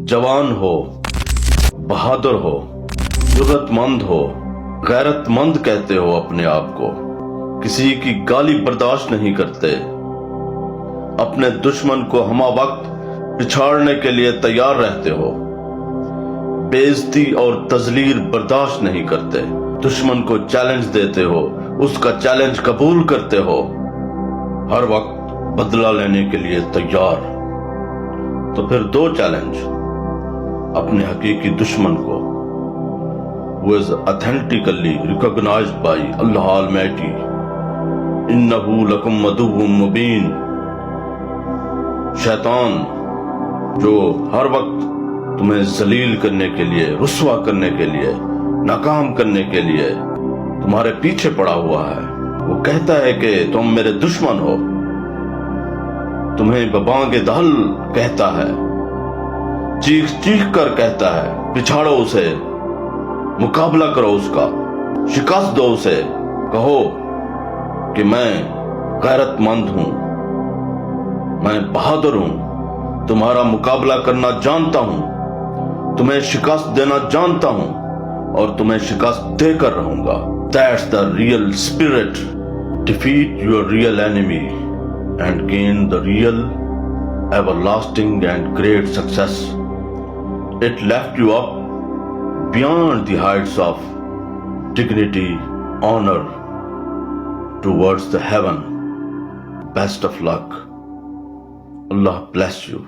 जवान हो, बहादुर हो, जरूरतमंद हो, गैरतमंद कहते हो अपने आप को, किसी की गाली बर्दाश्त नहीं करते, अपने दुश्मन को हमा वक्त पिछाड़ने के लिए तैयार रहते हो, बेइज्जती और तजलील बर्दाश्त नहीं करते, दुश्मन को चैलेंज देते हो, उसका चैलेंज कबूल करते हो, हर वक्त बदला लेने के लिए तैयार। तो फिर दो चैलेंज अपने हकीकी दुश्मन को, who is authentically recognized by Allah Almighty, इन्नहु लकुम अदुव्वुम मुबीन, शैतान जो हर वक्त तुम्हें जलील करने के लिए, रुस्वा करने के लिए, नाकाम करने के लिए तुम्हारे पीछे पड़ा हुआ है। वो कहता है कि तुम मेरे दुश्मन हो, तुम्हें बबांगे दहल कहता है, चीख चीख कर कहता है, पिछाड़ो उसे, मुकाबला करो उसका, शिकस्त दो उसे, कहो कि मैं गैरतमंद हूं, मैं बहादुर हूं, तुम्हारा मुकाबला करना जानता हूं, तुम्हें शिकस्त देना जानता हूं और तुम्हें शिकस्त देकर रहूंगा। That's the real spirit. Defeat your real enemy and gain the real, everlasting and great success. It left you up beyond the heights of dignity, honor, towards the heaven. Best of luck. Allah bless you.